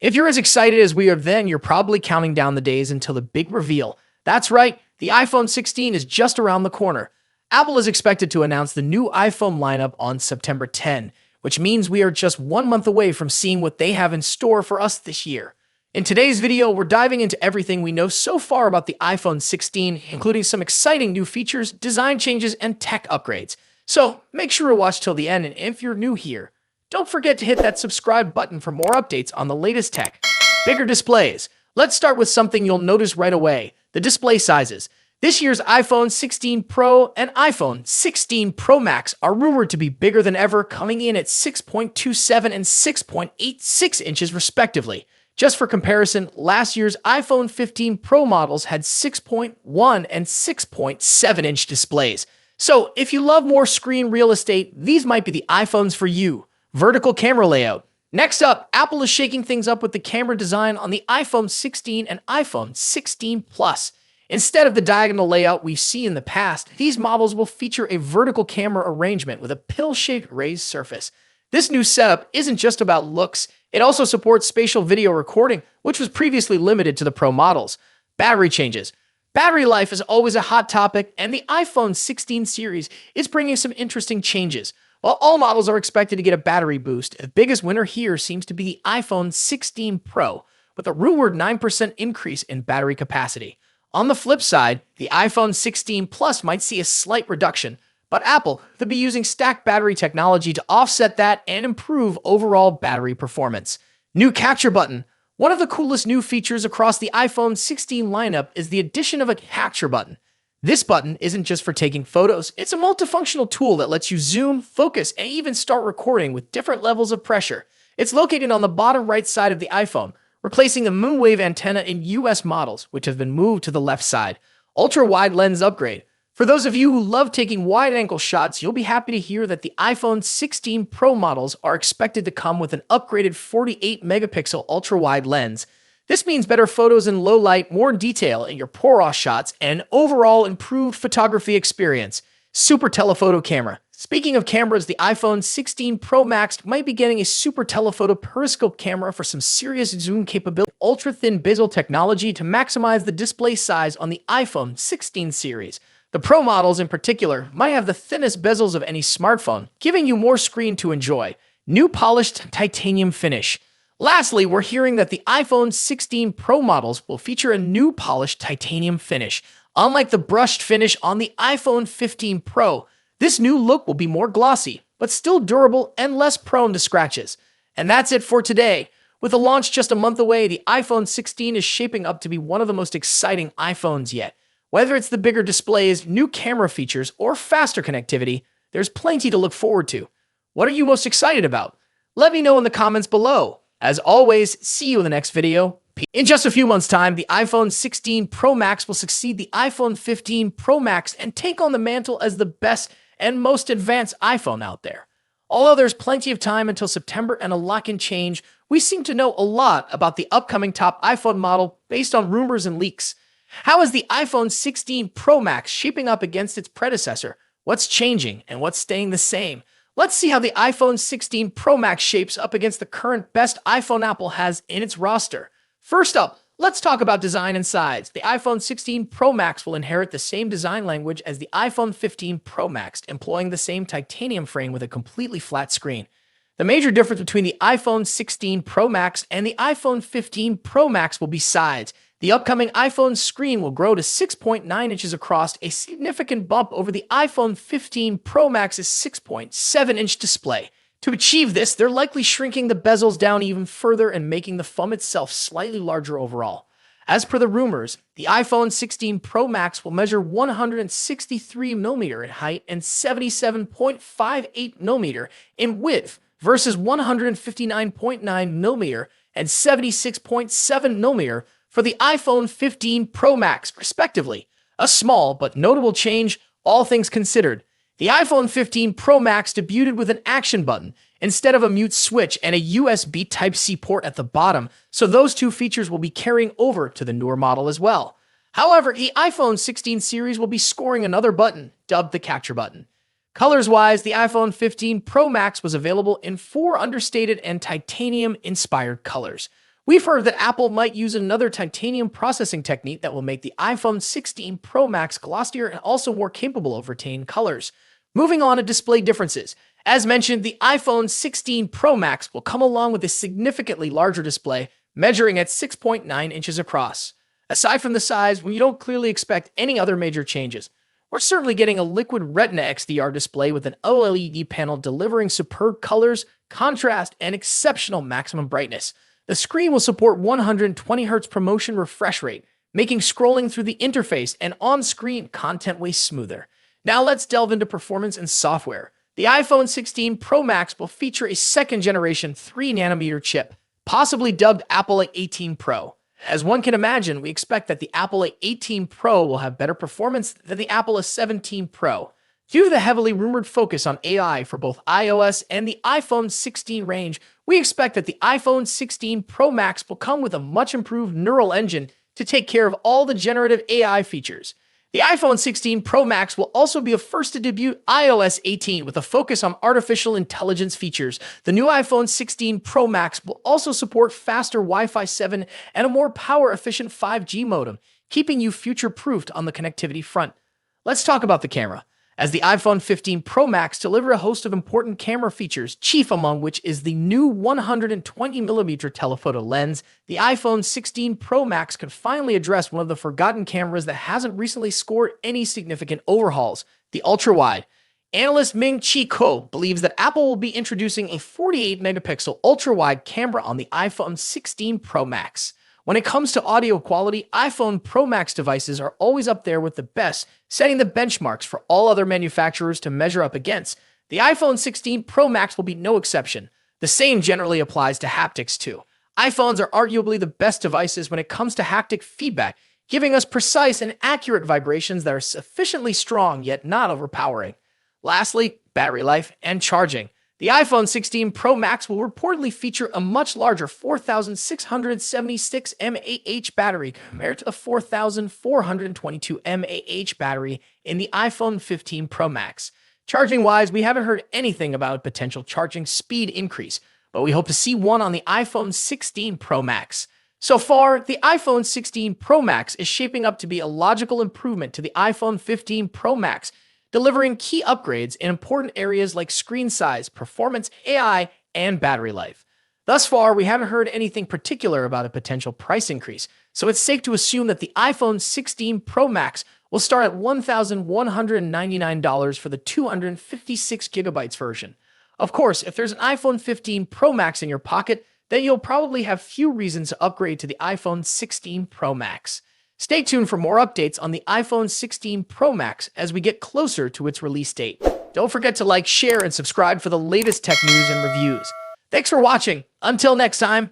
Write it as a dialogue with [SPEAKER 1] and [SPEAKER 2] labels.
[SPEAKER 1] If you're as excited as we are, then you're probably counting down the days until the big reveal. That's right, the iPhone 16 is just around the corner. Apple is expected to announce the new iPhone lineup on September 10, which means we are just 1 month away from seeing what they have in store for us this year. In today's video, we're diving into everything we know so far about the iPhone 16, including some exciting new features, design changes, and tech upgrades. So make sure to watch till the end, and if you're new here, don't forget to hit that subscribe button for more updates on the latest tech. Bigger displays. Let's start with something you'll notice right away, the display sizes. This year's iPhone 16 Pro and iPhone 16 Pro Max are rumored to be bigger than ever, coming in at 6.27 and 6.86 inches respectively. Just for comparison, last year's iPhone 15 Pro models had 6.1 and 6.7 inch displays. So if you love more screen real estate, these might be the iPhones for you. Vertical camera layout. Next up, Apple is shaking things up with the camera design on the iPhone 16 and iPhone 16 Plus. Instead of the diagonal layout we've seen in the past, these models will feature a vertical camera arrangement with a pill-shaped raised surface. This new setup isn't just about looks, it also supports spatial video recording, which was previously limited to the Pro models. Battery changes. Battery life is always a hot topic, and the iPhone 16 series is bringing some interesting changes. While all models are expected to get a battery boost, the biggest winner here seems to be the iPhone 16 Pro, with a rumored 9% increase in battery capacity. On the flip side, the iPhone 16 Plus might see a slight reduction, but Apple could be using stacked battery technology to offset that and improve overall battery performance. New capture button. One of the coolest new features across the iPhone 16 lineup is the addition of a capture button. This button isn't just for taking photos, it's a multifunctional tool that lets you zoom, focus, and even start recording with different levels of pressure. It's located on the bottom right side of the iPhone, replacing the Moonwave antenna in US models, which have been moved to the left side. Ultra-wide lens upgrade. For those of you who love taking wide-angle shots, you'll be happy to hear that the iPhone 16 Pro models are expected to come with an upgraded 48-megapixel ultra-wide lens. This means better photos in low light, more detail in your pour-off shots, and overall improved photography experience. Super telephoto camera. Speaking of cameras, the iPhone 16 Pro Max might be getting a super telephoto periscope camera for some serious zoom capability. Ultra-thin bezel technology to maximize the display size on the iPhone 16 series. The Pro models in particular might have the thinnest bezels of any smartphone, giving you more screen to enjoy. New polished titanium finish. Lastly, we're hearing that the iPhone 16 Pro models will feature a new polished titanium finish. Unlike the brushed finish on the iPhone 15 Pro, this new look will be more glossy, but still durable and less prone to scratches. And that's it for today. With the launch just a month away, the iPhone 16 is shaping up to be one of the most exciting iPhones yet. Whether it's the bigger displays, new camera features, or faster connectivity, there's plenty to look forward to. What are you most excited about? Let me know in the comments below. As always, see you in the next video. In just a few months' time, the iPhone 16 Pro Max will succeed the iPhone 15 Pro Max and take on the mantle as the best and most advanced iPhone out there. Although there's plenty of time until September and a lot can change, we seem to know a lot about the upcoming top iPhone model based on rumors and leaks. How is the iPhone 16 Pro Max shaping up against its predecessor? What's changing and what's staying the same? Let's see how the iPhone 16 Pro Max shapes up against the current best iPhone Apple has in its roster. First up, let's talk about design and size. The iPhone 16 Pro Max will inherit the same design language as the iPhone 15 Pro Max, employing the same titanium frame with a completely flat screen. The major difference between the iPhone 16 Pro Max and the iPhone 15 Pro Max will be size. The upcoming iPhone screen will grow to 6.9 inches across, a significant bump over the iPhone 15 Pro Max's 6.7-inch display. To achieve this, they're likely shrinking the bezels down even further and making the phone itself slightly larger overall. As per the rumors, the iPhone 16 Pro Max will measure 163mm in height and 77.58mm in width versus 159.9mm and 76.7mm for the iPhone 15 Pro Max, respectively. A small but notable change, all things considered. The iPhone 15 Pro Max debuted with an action button instead of a mute switch and a USB Type-C port at the bottom, so those two features will be carrying over to the newer model as well. However, the iPhone 16 series will be scoring another button, dubbed the capture button. Colors-wise, the iPhone 15 Pro Max was available in 4 understated and titanium-inspired colors. We've heard that Apple might use another titanium processing technique that will make the iPhone 16 Pro Max glossier and also more capable of retaining colors. Moving on to display differences. As mentioned, the iPhone 16 Pro Max will come along with a significantly larger display, measuring at 6.9 inches across. Aside from the size, we don't clearly expect any other major changes. We're certainly getting a liquid Retina XDR display with an OLED panel delivering superb colors, contrast, and exceptional maximum brightness. The screen will support 120Hz ProMotion refresh rate, making scrolling through the interface and on-screen content way smoother. Now let's delve into performance and software. The iPhone 16 Pro Max will feature a second-generation 3nm chip, possibly dubbed Apple A18 Pro. As one can imagine, we expect that the Apple A18 Pro will have better performance than the Apple A17 Pro. Due to the heavily rumored focus on AI for both iOS and the iPhone 16 range, we expect that the iPhone 16 Pro Max will come with a much improved neural engine to take care of all the generative AI features. The iPhone 16 Pro Max will also be a first to debut iOS 18 with a focus on artificial intelligence features. The new iPhone 16 Pro Max will also support faster Wi-Fi 7 and a more power-efficient 5G modem, keeping you future-proofed on the connectivity front. Let's talk about the camera. As the iPhone 15 Pro Max delivers a host of important camera features, chief among which is the new 120mm telephoto lens, the iPhone 16 Pro Max could finally address one of the forgotten cameras that hasn't recently scored any significant overhauls, the ultra-wide. Analyst Ming-Chi Kuo believes that Apple will be introducing a 48-megapixel ultra-wide camera on the iPhone 16 Pro Max. When it comes to audio quality, iPhone Pro Max devices are always up there with the best, setting the benchmarks for all other manufacturers to measure up against. The iPhone 16 Pro Max will be no exception. The same generally applies to haptics too. iPhones are arguably the best devices when it comes to haptic feedback, giving us precise and accurate vibrations that are sufficiently strong yet not overpowering. Lastly, battery life and charging. The iPhone 16 Pro Max will reportedly feature a much larger 4,676 mAh battery compared to the 4,422 mAh battery in the iPhone 15 Pro Max. Charging-wise, we haven't heard anything about a potential charging speed increase, but we hope to see one on the iPhone 16 Pro Max. So far, the iPhone 16 Pro Max is shaping up to be a logical improvement to the iPhone 15 Pro Max, delivering key upgrades in important areas like screen size, performance, AI, and battery life. Thus far, we haven't heard anything particular about a potential price increase, so it's safe to assume that the iPhone 16 Pro Max will start at $1,199 for the 256GB version. Of course, if there's an iPhone 15 Pro Max in your pocket, then you'll probably have few reasons to upgrade to the iPhone 16 Pro Max. Stay tuned for more updates on the iPhone 16 Pro Max as we get closer to its release date. Don't forget to like, share, and subscribe for the latest tech news and reviews. Thanks for watching. Until next time.